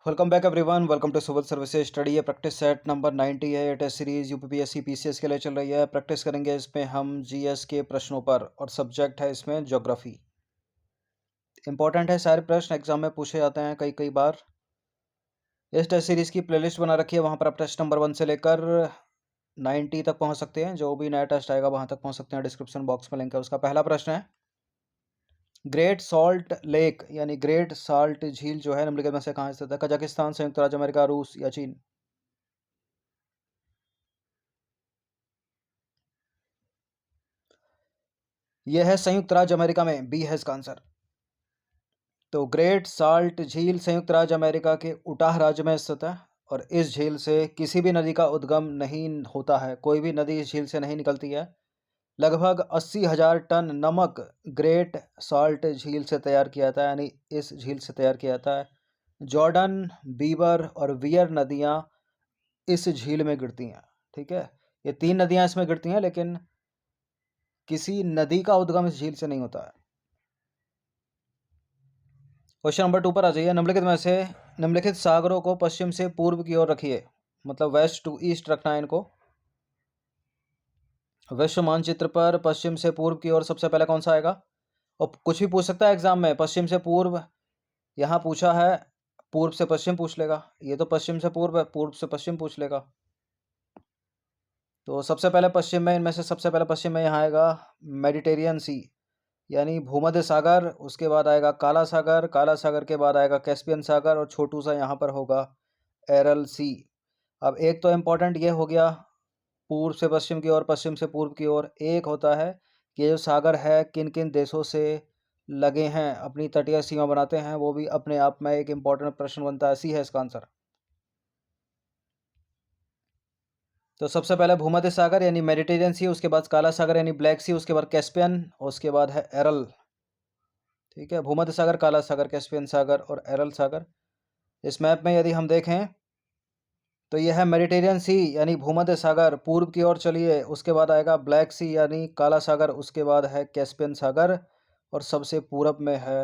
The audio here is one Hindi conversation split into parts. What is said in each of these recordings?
Welcome back everyone. Welcome to civil services study. है प्रैक्टिस सेट नंबर 90 है। ये टेस्ट सीरीज यूपीपीएससी पीसीएस के लिए चल रही है। प्रैक्टिस करेंगे इसमें हम जीएस के प्रश्नों पर और सब्जेक्ट है इसमें ज्योग्राफी। इंपॉर्टेंट है, सारे प्रश्न एग्जाम में पूछे जाते हैं कई कई बार। इस टेस्ट सीरीज की प्लेलिस्ट बना रखी है, वहाँ पर आप टेस्ट नंबर 1 से लेकर 90 तक पहुँच सकते हैं। जो भी नया टेस्ट आएगा वहाँ तक पहुँच सकते हैं। डिस्क्रिप्शन बॉक्स में लिंक है। उसका पहला प्रश्न है, ग्रेट सॉल्ट लेक यानी ग्रेट साल्ट झील जो है निम्नलिखित में से कहाँ स्थित है? कजाकिस्तान, संयुक्त राज्य अमेरिका, रूस या चीन? यह है संयुक्त राज्य अमेरिका में, बी है इसका आंसर। तो ग्रेट साल्ट झील संयुक्त राज्य अमेरिका के उटाह राज्य में स्थित है और इस झील से किसी भी नदी का उद्गम नहीं होता है। कोई भी नदी इस झील से नहीं निकलती है। लगभग 80,000 टन नमक ग्रेट साल्ट झील से तैयार किया जाता है, यानी इस झील से तैयार किया जाता है। जॉर्डन, बीबर और वियर नदियाँ इस झील में गिरती हैं। ठीक है, ये 3 नदियाँ इसमें गिरती हैं, लेकिन किसी नदी का उद्गम इस झील से नहीं होता है। क्वेश्चन नंबर 2 पर आ जाइए। निम्नलिखित सागरों को पश्चिम से पूर्व की ओर रखिए, मतलब वेस्ट टू ईस्ट रखना है इनको। विश्व मानचित्र पर पश्चिम से पूर्व की ओर सबसे पहले कौन सा आएगा? और कुछ भी पूछ सकता है एग्जाम में। पश्चिम से पूर्व यहाँ पूछा है, पूर्व से पश्चिम पूछ लेगा। ये तो पश्चिम से पूर्व है, पूर्व से पश्चिम पूछ लेगा। तो सबसे पहले पश्चिम में, इनमें से सबसे पहले पश्चिम में यहाँ आएगा मेडिटेरियन सी यानी भूमध्य सागर। उसके बाद आएगा काला सागर, काला सागर के बाद आएगा कैस्पियन सागर और छोटू सा यहाँ पर होगा एरल सी। अब एक तो इम्पोर्टेंट ये हो गया पूर्व से पश्चिम की ओर, पश्चिम से पूर्व की ओर। एक होता है कि ये जो सागर है किन किन देशों से लगे हैं, अपनी तटीय सीमा बनाते हैं, वो भी अपने आप में एक इम्पोर्टेंट प्रश्न बनता है। सी है इसका आंसर। तो सबसे पहले भूमध्य सागर यानी मेडिटेरियन सी, उसके बाद काला सागर यानी ब्लैक सी, उसके बाद कैस्पियन, उसके बाद है एरल। ठीक है, भूमध्य सागर, काला सागर, कैस्पियन सागर और एरल सागर। इस मैप में यदि हम देखें तो यह है मेडिटेरियन सी यानी भूमध्य सागर, पूर्व की ओर चलिए। उसके बाद आएगा ब्लैक सी यानी काला सागर, उसके बाद है कैस्पियन सागर और सबसे पूरब में है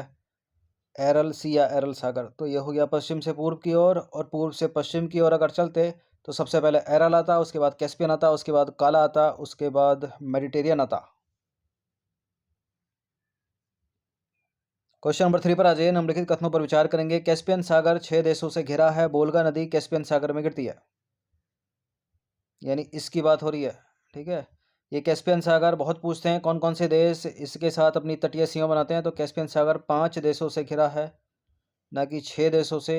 एरल सी या एरल सागर। तो यह हो गया पश्चिम से पूर्व की ओर। और पूर्व से पश्चिम की ओर अगर चलते तो सबसे पहले एरल आता, उसके बाद कैस्पियन आता, उसके बाद काला आता, उसके बाद मेडिटेरियन आता। क्वेश्चन नंबर 3 पर आ जाइए। निम्नलिखित कथनों पर विचार करेंगे। कैस्पियन सागर 6 देशों से घिरा है। वोल्गा नदी कैस्पियन सागर में गिरती है, यानी इसकी बात हो रही है। ठीक है, ये कैस्पियन सागर बहुत पूछते हैं कौन कौन से देश इसके साथ अपनी तटीय सीमा बनाते हैं। तो कैस्पियन सागर 5 देशों से घिरा है, ना कि 6 देशों से।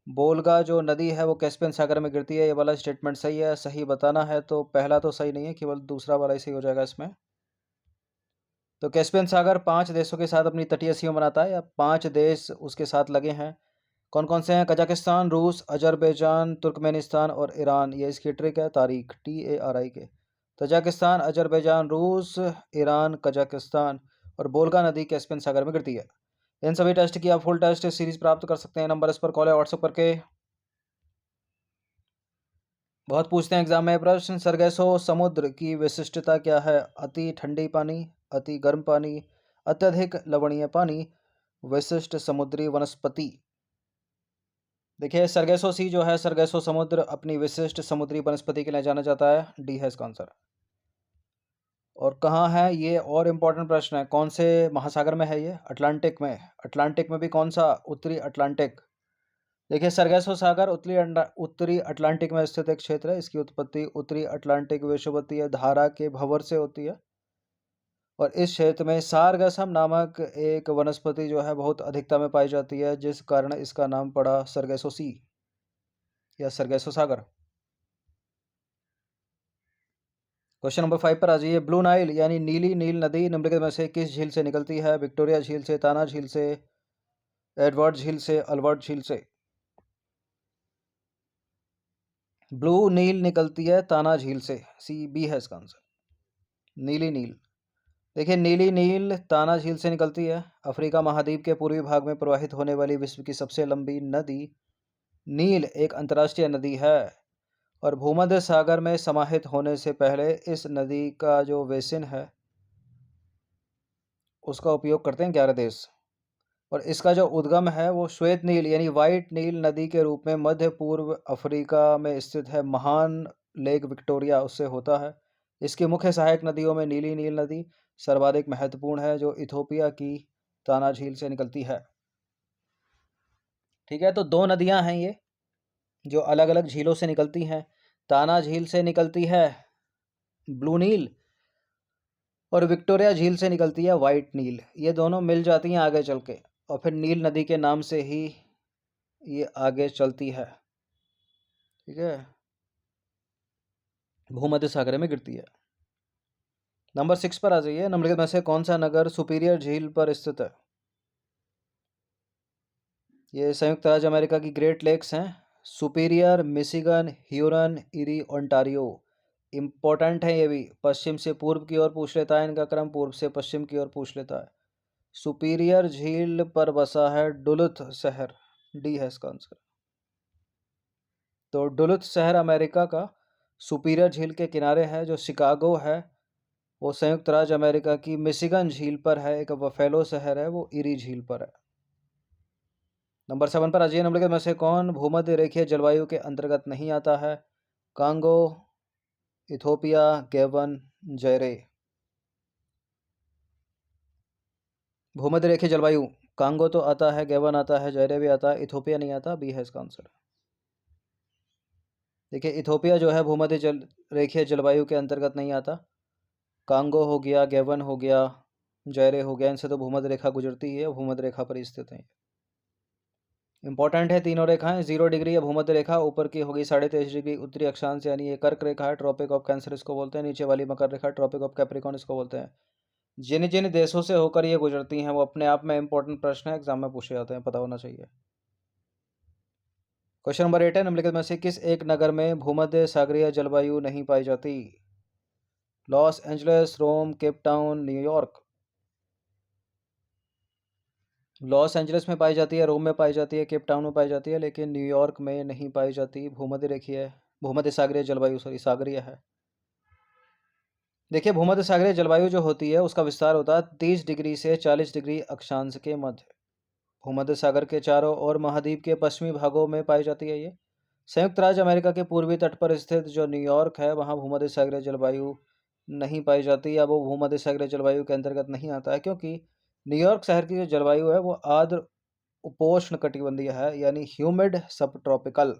वोल्गा जो नदी है वो कैस्पियन सागर में गिरती है। ये वाला स्टेटमेंट सही है। सही बताना है तो पहला तो सही नहीं है, केवल दूसरा वाला ही सही हो जाएगा इसमें। तो कैस्पियन सागर 5 देशों के साथ अपनी तटीय सीमा बनाता है, या 5 देश उसके साथ लगे हैं। कौन कौन से हैं? कजाकिस्तान, रूस, अजरबैजान, तुर्कमेनिस्तान और ईरान। ये इसकी ट्रिक है, तारीख TARI के। तजाकिस्तान, अजरबैजान, रूस, ईरान, कजाकिस्तान और वोल्गा नदी कैस्पियन सागर में गिरती है। इन सभी टेस्ट की आप फुल टेस्ट सीरीज प्राप्त कर सकते हैं। नंबर इस पर कॉल है व्हाट्सएप करके। बहुत पूछते हैं एग्जाम में प्रश्न। सरगेसो समुद्र की विशिष्टता क्या है? अति ठंडी पानी, अति गर्म पानी, अत्यधिक लवणीय पानी, विशिष्ट समुद्री वनस्पति। देखिए सरगेसो सी जो है, सरगेसो समुद्र अपनी विशिष्ट समुद्री वनस्पति के लिए जाना जाता है। डी है इसका आंसर। और कहाँ है ये? और इम्पोर्टेंट प्रश्न है, कौन से महासागर में है ये? अटलांटिक में। अटलांटिक में भी कौन सा? उत्तरी अटलांटिक। देखिए सरगेसो सागर उत्तरी अटलांटिक में स्थित एक क्षेत्र है। इसकी उत्पत्ति उत्तरी अटलांटिक विषुवतीय धारा के भंवर से होती है। और इस क्षेत्र में सारगसम नामक एक वनस्पति जो है बहुत अधिकता में पाई जाती है, जिस कारण इसका नाम पड़ा सरगेसो सी या सरगेसो सागर। क्वेश्चन नंबर 5 पर आ जाइए। ब्लू नाइल यानी नीली नील नदी निम्नलिखित में से किस झील से निकलती है? विक्टोरिया झील से, ताना झील से, एडवर्ड झील से, अल्बर्ट झील से। ब्लू नील निकलती है ताना झील से। CB है इसका आंसर, नीली नील। देखिए नीली नील ताना झील से निकलती है। अफ्रीका महाद्वीप के पूर्वी भाग में प्रवाहित होने वाली विश्व की सबसे लंबी नदी नील एक अंतर्राष्ट्रीय नदी है और भूमध्य सागर में समाहित होने से पहले इस नदी का जो बेसिन है उसका उपयोग करते हैं 11 देश। और इसका जो उद्गम है वो श्वेत नील यानी वाइट नील नदी के रूप में मध्य पूर्व अफ्रीका में स्थित है। महान लेक विक्टोरिया उससे होता है। इसकी मुख्य सहायक नदियों में नीली नील नदी सर्वाधिक महत्वपूर्ण है, जो इथोपिया की ताना झील से निकलती है। ठीक है, तो दो नदियां हैं ये जो अलग अलग झीलों से निकलती हैं। ताना झील से निकलती है ब्लू नील, और विक्टोरिया झील से निकलती है वाइट नील। ये दोनों मिल जाती हैं आगे चल के, और फिर नील नदी के नाम से ही ये आगे चलती है। ठीक है, भूमध्य सागर में गिरती है। नंबर 6 पर आ जाइए। निम्नलिखित में से कौन सा नगर सुपीरियर झील पर स्थित है? ये संयुक्त राज्य अमेरिका की ग्रेट लेक्स हैं। Superior, Michigan, Hurun, eri, Ontario. Important है ये भी, पश्चिम से पूर्व की ओर पूछ लेता है इनका क्रम, पूर्व से पश्चिम की ओर पूछ लेता है। सुपीरियर झील पर बसा है डुलुथ शहर, डी है इसका आंसर। तो डुलुथ शहर अमेरिका का सुपीरियर झील के किनारे है। जो शिकागो है वो संयुक्त राज्य अमेरिका की मिशिगन झील पर है। एक बफेलो शहर है वो इरी झील पर है। नंबर 7 पर अजय निम्नलिखित में से कौन भूमध्य रेखीय जलवायु के अंतर्गत नहीं आता है? Congo, Ethiopia, Gabon, जायरे। भूमध्य रेखीय जलवायु, कांगो तो आता है, गैबन आता है, जायरे भी आता है, इथोपिया नहीं आता। बी है इसका आंसर। देखिए, इथोपिया जो है भूमध्य जल रेखीय जलवायु के अंतर्गत नहीं आता। कांगो हो गया, गैबन हो गया, जायरे हो गया, इनसे तो भूमध्य रेखा गुजरती है, भूमध्य रेखा पर स्थित है। इंपॉर्टेंट है तीनों रेखाएं। 0 डिग्री या भूमध्य रेखा ऊपर की होगी 23.5 डिग्री उत्तरी अक्षांश, यानी ये कर्क रेखा है, ट्रॉपिक ऑफ कैंसर इसको बोलते हैं। नीचे वाली मकर रेखा ट्रॉपिक ऑफ कैप्रिकॉर्न इसको बोलते हैं। जिन जिन देशों से होकर ये गुजरती हैं वो अपने आप में इंपॉर्टेंट प्रश्न है, एग्जाम में पूछे जाते हैं, पता होना चाहिए। क्वेश्चन नंबर 8 है, निम्नलिखित में से किस एक नगर में भूमध्य सागरीय जलवायु नहीं पाई जाती? Los Angeles, Rome, Cape Town, न्यूयॉर्क। लॉस एंजलिस में पाई जाती है, रोम में पाई जाती है, केप टाउन में पाई जाती है, लेकिन न्यूयॉर्क में नहीं पाई जाती। भूमध्य रेखीय भूमध्य सागरीय जलवायु, सॉरी सागरीय है। देखिए, भूमध्य सागरीय जलवायु जो होती है उसका विस्तार होता है 30 डिग्री से 40 डिग्री अक्षांश के मध्य। भूमध्य सागर के चारों ओर महाद्वीप के पश्चिमी भागों में पाई जाती है ये। संयुक्त राज्य अमेरिका के पूर्वी तट पर स्थित जो न्यूयॉर्क है वहाँ भूमध्य सागरीय जलवायु नहीं पाई जाती, या वो भूमध्य सागरीय जलवायु के अंतर्गत नहीं आता है, क्योंकि न्यूयॉर्क शहर की जो जलवायु है वो आर्द्र उपोष्ण कटिबंधीय है, यानी ह्यूमिड सब ट्रॉपिकल।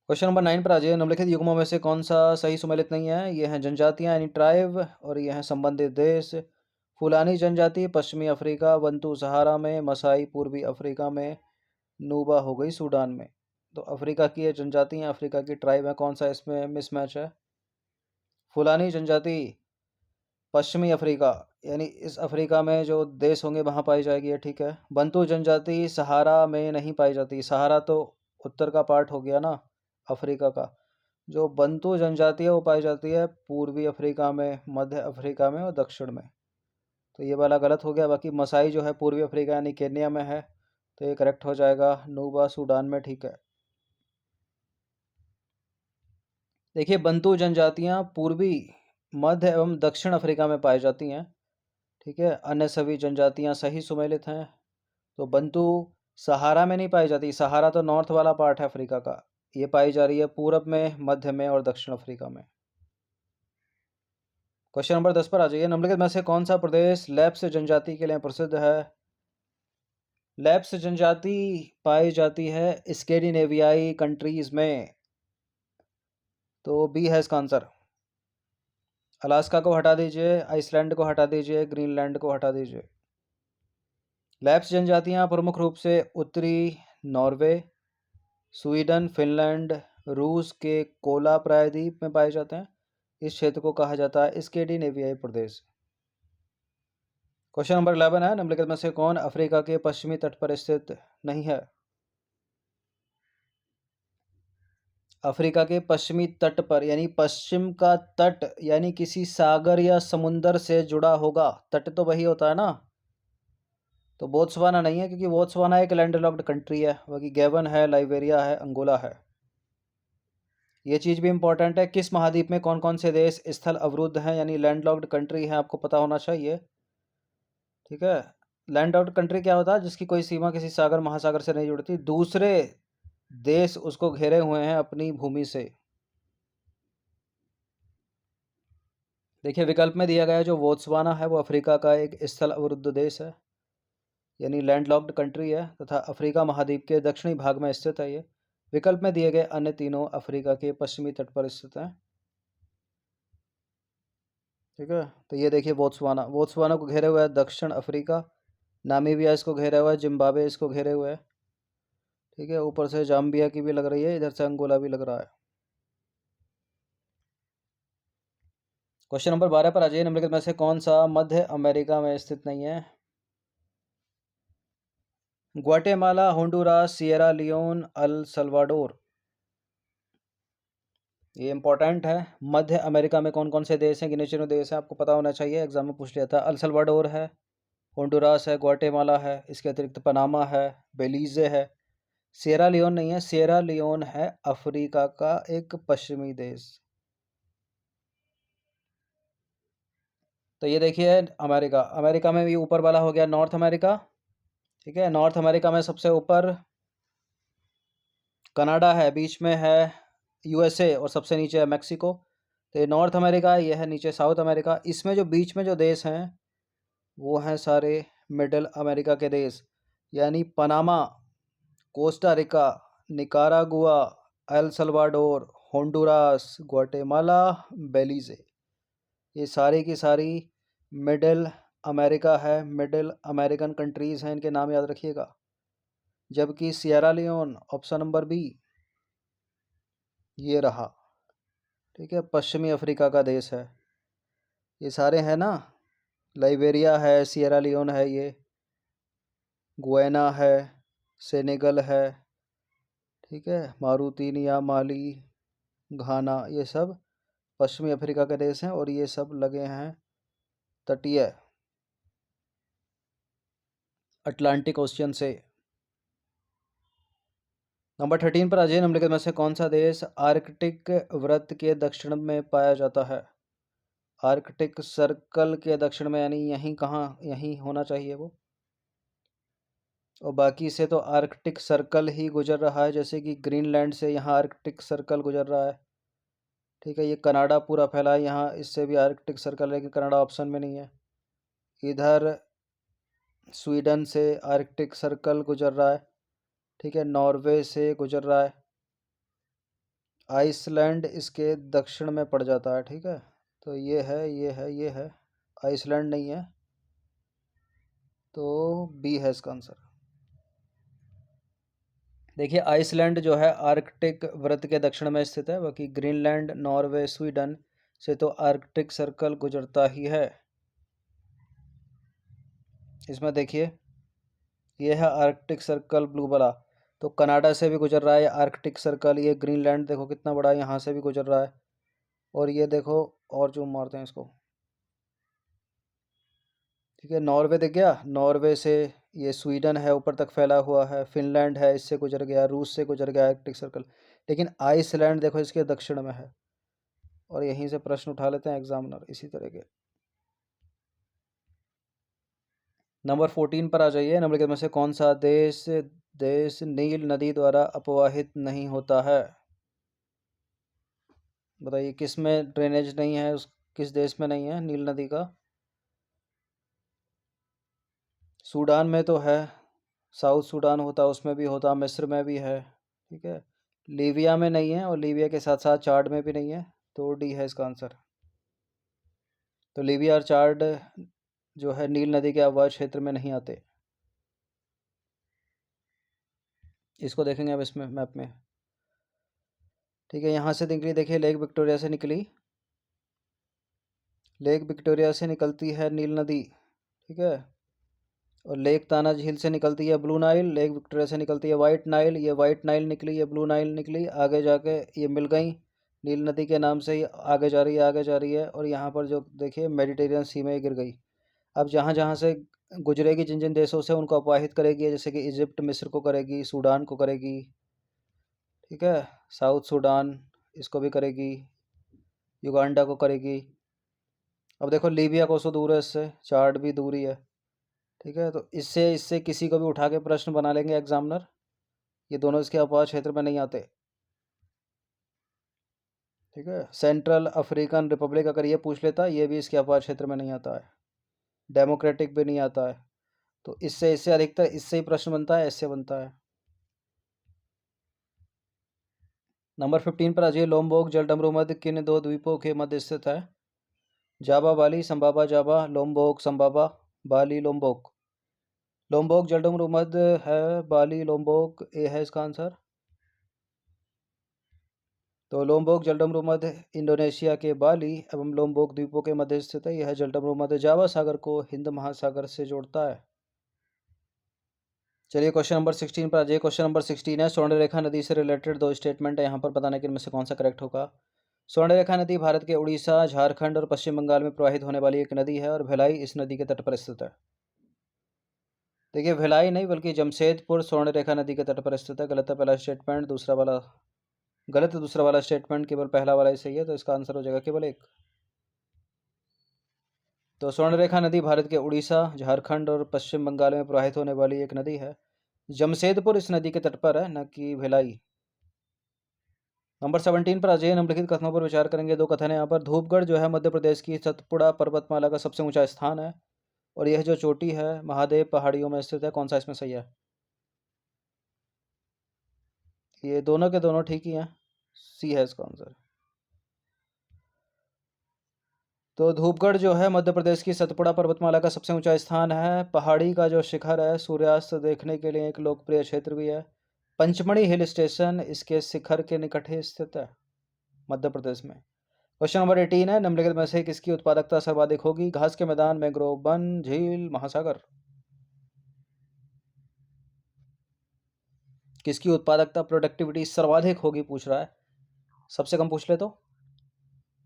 क्वेश्चन नंबर 9 पर आ जाइए। निम्नलिखित युग्मों में से कौन सा सही सुमेलित नहीं है? ये हैं जनजातियां यानी ट्राइब, और ये हैं संबंधित देश। फुलानी जनजाति पश्चिमी अफ्रीका, बंटू सहारा में, मसाई पूर्वी अफ्रीका में, नूबा हो गई सूडान में। तो अफ्रीका की ये जनजाति हैं, अफ्रीका की ट्राइब है। कौन सा इसमें मिसमैच है? फुलानी जनजाति पश्चिमी अफ्रीका, यानी इस अफ्रीका में जो देश होंगे वहाँ पाई जाएगी ये, ठीक है। बंटू जनजाति सहारा में नहीं पाई जाती। सहारा तो उत्तर का पार्ट हो गया ना अफ्रीका का। जो बंटू जनजाति है वो पाई जाती है पूर्वी अफ्रीका में, मध्य अफ्रीका में और दक्षिण में। तो ये वाला गलत हो गया। बाकी मसाई जो है पूर्वी अफ्रीका यानी केन्या में है, तो ये करेक्ट हो जाएगा। नूबा सूडान में, ठीक है। देखिए, बंटू जनजातियाँ पूर्वी, मध्य एवं दक्षिण अफ्रीका में पाई जाती हैं, ठीक है। अन्य सभी जनजातियाँ सही सुमेलित हैं। तो बंटू सहारा में नहीं पाई जाती। सहारा तो नॉर्थ वाला पार्ट है अफ्रीका का, ये पाई जा रही है पूरब में, मध्य में और दक्षिण अफ्रीका में। क्वेश्चन नंबर 10 पर आ जाइए। निम्नलिखित में से कौन सा प्रदेश लेप्स जनजाति के लिए प्रसिद्ध है? लेप्स जनजाति पाई जाती है स्कैंडिनेवियाई कंट्रीज में, तो बी है इसका आंसर। अलास्का को हटा दीजिए, आइसलैंड को हटा दीजिए, ग्रीनलैंड को हटा दीजिए। लेप्स जनजातियां प्रमुख रूप से उत्तरी नॉर्वे, स्वीडन, फिनलैंड, रूस के कोला प्रायद्वीप में पाए जाते हैं। इस क्षेत्र को कहा जाता है स्कैंडिनेवियाई प्रदेश। क्वेश्चन नंबर 11 है, निम्नलिखित में से कौन अफ्रीका के पश्चिमी तट पर स्थित नहीं है? अफ्रीका के पश्चिमी तट पर, यानी पश्चिम का तट यानी किसी सागर या समुंदर से जुड़ा होगा, तट तो वही होता है ना। तो बोत्सवाना नहीं है, क्योंकि बोत्सवाना एक लैंडलॉक्ड कंट्री है। बाकी गैबन है, लाइबेरिया है, अंगोला है। ये चीज़ भी इंपॉर्टेंट है, किस महाद्वीप में कौन कौन से देश स्थल अवरुद्ध हैं यानी लैंडलॉक्ड कंट्री है, आपको पता होना चाहिए। ठीक है। लैंड आउट कंट्री क्या होता है? जिसकी कोई सीमा किसी सागर महासागर से नहीं जुड़ती, दूसरे देश उसको घेरे हुए हैं अपनी भूमि से। देखिए विकल्प में दिया गया जो बोत्सवाना है वो अफ्रीका का एक स्थल अवरुद्ध देश है, यानी लैंडलॉक्ड कंट्री है तथा अफ्रीका महाद्वीप के दक्षिणी भाग में स्थित है ये। विकल्प में दिए गए अन्य तीनों अफ्रीका के पश्चिमी तट पर स्थित हैं। ठीक है, तो ये देखिए बोत्सवाना, बोत्सवाना को घेरे हुआ है दक्षिण अफ्रीका, नामीबिया इसको घेरा हुआ है, जिम्बाब्वे इसको घेरे हुए है। ठीक है, ऊपर से जाम्बिया की भी लग रही है, इधर से अंगोला भी लग रहा है। क्वेश्चन नंबर 12 पर आ जाइए। निम्नलिखित में से कौन सा मध्य अमेरिका में स्थित नहीं है? Guatemala, Honduras, Sierra Leone, El Salvador. ये इंपॉर्टेंट है। मध्य अमेरिका में कौन कौन से देश हैं, गिने चुने देश हैं, आपको पता होना चाहिए, एग्जाम में पूछ लिया था। अल सल्वाडोर है, होंडुरास है, ग्वाटेमाला है, इसके अतिरिक्त पनामा है, बेलीजे है। सिएरा लियोन नहीं है, सिएरा लियोन है अफ्रीका का एक पश्चिमी देश। तो ये देखिए अमेरिका, अमेरिका में भी ऊपर वाला हो गया नॉर्थ अमेरिका। ठीक है, नॉर्थ अमेरिका में सबसे ऊपर कनाडा है, बीच में है यूएसए और सबसे नीचे है मैक्सिको। तो ये नॉर्थ अमेरिका है, ये है नीचे साउथ अमेरिका। इसमें जो बीच में जो देश हैं वो हैं सारे मिडल अमेरिका के देश, यानी Panama, Costa Rica, Nicaragua, El Salvador, Honduras, Guatemala, Belize. ये सारी की सारी मिडिल अमेरिका है, मिडिल अमेरिकन कंट्रीज़ हैं, इनके नाम याद रखिएगा। जबकि Sierra Leone option number B ये रहा। ठीक है, पश्चिमी अफ्रीका का देश है। ये सारे हैं ना, लाइबेरिया है, सिएरा लियोन है, ये गुयाना है, सेनेगल है, ठीक है, मारुतिनिया, माली, घाना, ये सब पश्चिमी अफ्रीका के देश हैं और ये सब लगे हैं तटीय अटलांटिक ओशियन से। नंबर 13 पर अजय निम्नलिखित में से कौन सा देश आर्कटिक वृत्त के दक्षिण में पाया जाता है? आर्कटिक सर्कल के दक्षिण में, यानी यहीं कहाँ, यहीं होना चाहिए वो। और बाकी से तो आर्कटिक सर्कल ही गुजर रहा है, जैसे कि ग्रीनलैंड से यहाँ आर्कटिक सर्कल गुजर रहा है। ठीक है, ये कनाडा पूरा फैला है यहाँ, इससे भी आर्कटिक सर्कल, लेकिन कनाडा ऑप्शन में नहीं है। इधर स्वीडन से आर्कटिक सर्कल गुजर रहा है। ठीक है, नॉर्वे से गुजर रहा है। आइसलैंड इसके दक्षिण में पड़ जाता है। ठीक है, तो ये है, ये है, ये है, आइसलैंड नहीं है, तो बी है इसका आंसर। देखिए आइसलैंड जो है आर्कटिक वृत्त के दक्षिण में स्थित है, बाकी ग्रीनलैंड, नॉर्वे, स्वीडन से तो आर्कटिक सर्कल गुजरता ही है। इसमें देखिए ये है आर्कटिक सर्कल ब्लू वाला, तो कनाडा से भी गुजर रहा है आर्कटिक सर्कल। ये ग्रीनलैंड देखो कितना बड़ा है, यहाँ से भी गुजर रहा है। और ये देखो, और जूम मारते हैं इसको। ठीक है, नॉर्वे दिख गया, नॉर्वे से ये स्वीडन है ऊपर तक फैला हुआ है, फिनलैंड है इससे गुजर गया, रूस से गुजर गया आर्कटिक सर्कल। लेकिन आइसलैंड देखो इसके दक्षिण में है। और यहीं से प्रश्न उठा लेते हैं एग्जामिनर इसी तरह के। नंबर 14 पर आ जाइए। निम्नलिखित में से कौन सा देश देश नील नदी द्वारा अपवाहित नहीं होता है? बताइए किस में ड्रेनेज नहीं है, उस किस देश में नहीं है नील नदी का? सूडान में तो है, साउथ सूडान होता है उसमें भी होता, मिस्र में भी है। ठीक है, लीबिया में नहीं है और लीबिया के साथ साथ चाड में भी नहीं है, तो डी है इसका आंसर। तो लीबिया और चाड जो है नील नदी के अववाहित क्षेत्र में नहीं आते। इसको देखेंगे अब इसमें मैप में। ठीक है, यहाँ से निकली, देखिए लेक विक्टोरिया से निकली, लेक विक्टोरिया से निकलती है नील नदी। ठीक है, और लेक ताना झील से निकलती है ब्लू नाइल, लेक विक्टोरिया से निकलती है वाइट नाइल, ये वाइट नाइल निकली, ये ब्लू नाइल निकली, आगे जाके ये मिल गई, नील नदी के नाम से ही आगे जा रही है, आगे जा रही है, और यहाँ पर जो देखिए मेडिटेरियन सी में गिर गई। अब जहाँ जहाँ से गुजरेगी, जिन जिन देशों से, उनको अपवाहित करेगी, जैसे कि इजिप्ट मिस्र को करेगी, सूडान को करेगी, ठीक है, साउथ सूडान इसको भी करेगी, युगांडा को करेगी। अब देखो लीबिया को सो दूर है इससे, चार्ड भी दूरी है, ठीक है, तो इससे इससे किसी को भी उठा के प्रश्न बना लेंगे एग्जामिनर। ये दोनों इसके अपवाद क्षेत्र में नहीं आते। ठीक है, सेंट्रल अफ्रीकन रिपब्लिक अगर ये पूछ लेता, ये भी इसके अपवाद क्षेत्र में नहीं आता है। डेमोक्रेटिक भी नहीं आता है। तो इससे इससे अधिकतर इससे ही प्रश्न बनता है, इससे बनता है। नंबर 15 पर आ जाइए। लोम्बोक जलडमरू मध्य किन दो द्वीपों के मध्य स्थित है? जावा बाली, संबाबा जावा, लोम्बोक संबाबा, बाली लोम्बोक। लोम्बोक जलडमरू मध्य है, बाली लोम्बोक ए है इसका आंसर। तो लोम्बोक जलडमरू मध्य इंडोनेशिया के बाली एवं लोम्बोक द्वीपों के मध्य स्थित है। यह जलडमरू मध्य जावा सागर को हिंद महासागर से जोड़ता है। चलिए क्वेश्चन नंबर 16 पर आ जाइए। क्वेश्चन नंबर 16 है, स्वर्णरेखा नदी से रिलेटेड दो स्टेटमेंट है, यहाँ पर बताने कि इनमें से कौन सा करेक्ट होगा। स्वर्णरेखा नदी भारत के उड़ीसा, झारखंड और पश्चिम बंगाल में प्रवाहित होने वाली एक नदी है और भिलाई इस नदी के तट पर स्थित है। देखिए, भिलाई नहीं बल्कि जमशेदपुर स्वर्णरेखा नदी के तट पर स्थित है। गलत है पहला स्टेटमेंट। दूसरा वाला गलत है, दूसरा वाला स्टेटमेंट, केवल पहला वाला ही सही है। तो इसका आंसर हो जाएगा केवल एक। तो स्वर्णरेखा नदी भारत के उड़ीसा, झारखंड और पश्चिम बंगाल में प्रवाहित होने वाली एक नदी है। जमशेदपुर इस नदी के तट पर है, न कि भिलाई। नंबर 17 पर आ जाइए। निम्नलिखित कथनों पर विचार करेंगे। दो कथन है यहाँ पर। धूपगढ़ जो है मध्य प्रदेश की सतपुड़ा पर्वतमाला का सबसे ऊंचा स्थान है और यह जो चोटी है महादेव पहाड़ियों में स्थित है। कौन सा इसमें सही है? ये दोनों के दोनों ठीक ही हैं। सी है इसका आंसर। तो धूपगढ़ जो है मध्य प्रदेश की सतपुड़ा पर्वतमाला का सबसे ऊंचा स्थान है। पहाड़ी का जो शिखर है सूर्यास्त देखने के लिए एक लोकप्रिय क्षेत्र भी है। पंचमढ़ी हिल स्टेशन इसके शिखर के निकट ही स्थित है, मध्य प्रदेश में। क्वेश्चन नंबर 18 है, निम्नलिखित में से किसकी उत्पादकता सर्वाधिक होगी? घास के मैदान, मैंग्रोव वन, झील, महासागर। किसकी उत्पादकता प्रोडक्टिविटी सर्वाधिक होगी पूछ रहा है। सबसे कम पूछ ले तो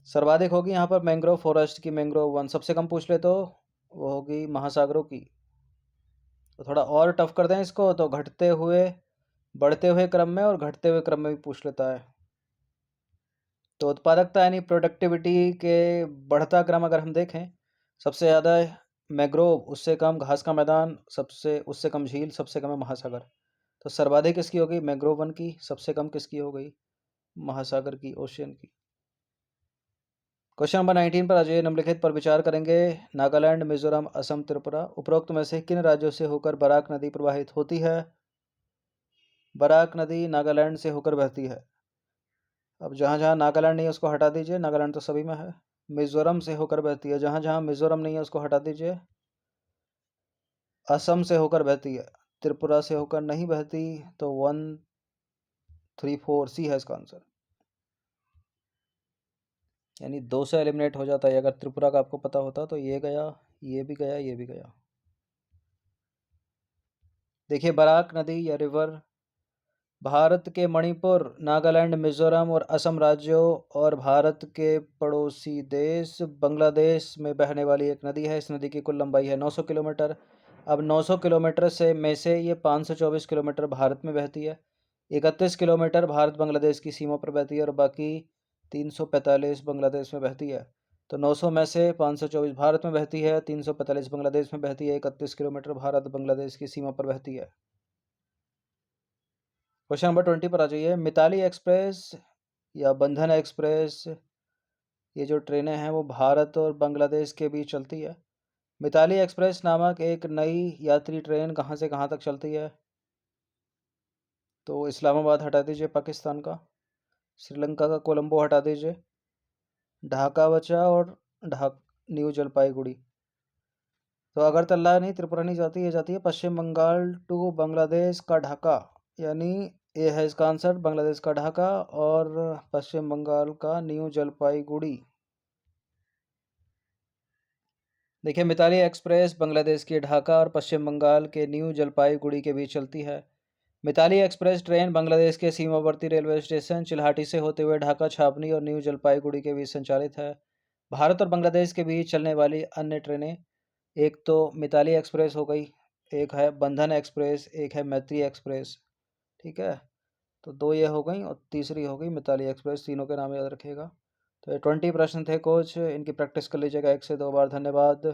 सर्वाधिक होगी यहाँ पर मैंग्रोव फॉरेस्ट की, मैंग्रोव वन। सबसे कम पूछ ले तो वो होगी महासागरों की। तो थोड़ा और टफ कर दें इसको, तो घटते हुए बढ़ते हुए क्रम में और घटते हुए क्रम में भी पूछ लेता है। तो उत्पादकता यानी प्रोडक्टिविटी के बढ़ता क्रम अगर हम देखें, सबसे ज़्यादा मैंग्रोव, उससे कम घास का मैदान, सबसे उससे कम झील, सबसे कम है महासागर। तो सर्वाधिक किसकी होगी? मैंग्रोव वन की। सबसे कम किसकी हो गई? महासागर की, ओशियन की। क्वेश्चन नंबर 19 पर आ जाइए। निम्नलिखित पर विचार करेंगे। नागालैंड, मिजोरम, असम, त्रिपुरा, उपरोक्त में से किन राज्यों से होकर बराक नदी प्रवाहित होती है? बराक नदी नागालैंड से होकर बहती है। अब जहाँ जहाँ नागालैंड नहीं है उसको हटा दीजिए, नागालैंड तो सभी में है। मिजोरम से होकर बहती है, जहाँ जहाँ मिजोरम नहीं है उसको हटा दीजिए। असम से होकर बहती है, त्रिपुरा से होकर नहीं बहती। तो 1 3 4 सी है इसका आंसर। यानी 2 से एलिमिनेट हो जाता है। अगर त्रिपुरा का आपको पता होता तो ये गया, ये भी गया, ये भी गया। देखिए, बराक नदी या रिवर भारत के मणिपुर, नागालैंड, मिजोरम और असम राज्यों और भारत के पड़ोसी देश बांग्लादेश में बहने वाली एक नदी है। इस नदी की कुल लंबाई है 900 किलोमीटर। अब 900 किलोमीटर से में से ये 524 किलोमीटर भारत में बहती है, 31 किलोमीटर भारत बांग्लादेश की सीमा पर बहती है और बाकी 345 बांग्लादेश में बहती है। तो 900 में से 524 भारत में बहती है, 345 बांग्लादेश में बहती है, 31 किलोमीटर भारत बांग्लादेश की सीमा पर बहती है। क्वेश्चन नंबर 20 पर आ जाइए। मिताली एक्सप्रेस या बंधन एक्सप्रेस, ये जो ट्रेनें हैं वो भारत और बांग्लादेश के बीच चलती है। मिताली एक्सप्रेस नामक एक नई यात्री ट्रेन कहाँ से कहाँ तक चलती है? तो इस्लामाबाद हटा दीजिए पाकिस्तान का, श्रीलंका का कोलंबो हटा दीजिए, ढाका बचा और न्यू जलपाईगुड़ी। तो अगरतला नहीं, त्रिपुरा नहीं जाती, ये जाती है पश्चिम बंगाल टू बांग्लादेश का ढाका। यानी ये है इसका आंसर, बांग्लादेश का ढाका और पश्चिम बंगाल का न्यू जलपाईगुड़ी। देखिए, मिताली एक्सप्रेस बांग्लादेश के ढाका और पश्चिम बंगाल के न्यू जलपाईगुड़ी के बीच चलती है। मिताली एक्सप्रेस ट्रेन बांग्लादेश के सीमावर्ती रेलवे स्टेशन चिल्हाटी से होते हुए ढाका, छावनी और न्यू जलपाईगुड़ी के बीच संचालित है। भारत और बांग्लादेश के बीच चलने वाली अन्य ट्रेनें, एक तो मिताली एक्सप्रेस हो गई, एक है बंधन एक्सप्रेस, एक है मैत्री एक्सप्रेस। ठीक है, तो 2 ये हो गई और तीसरी हो गई मिताली एक्सप्रेस। तीनों के नाम याद रखिएगा। तो ये 20 प्रश्न थे कोच, इनकी प्रैक्टिस कर लीजिएगा 1 से 2 बार। धन्यवाद।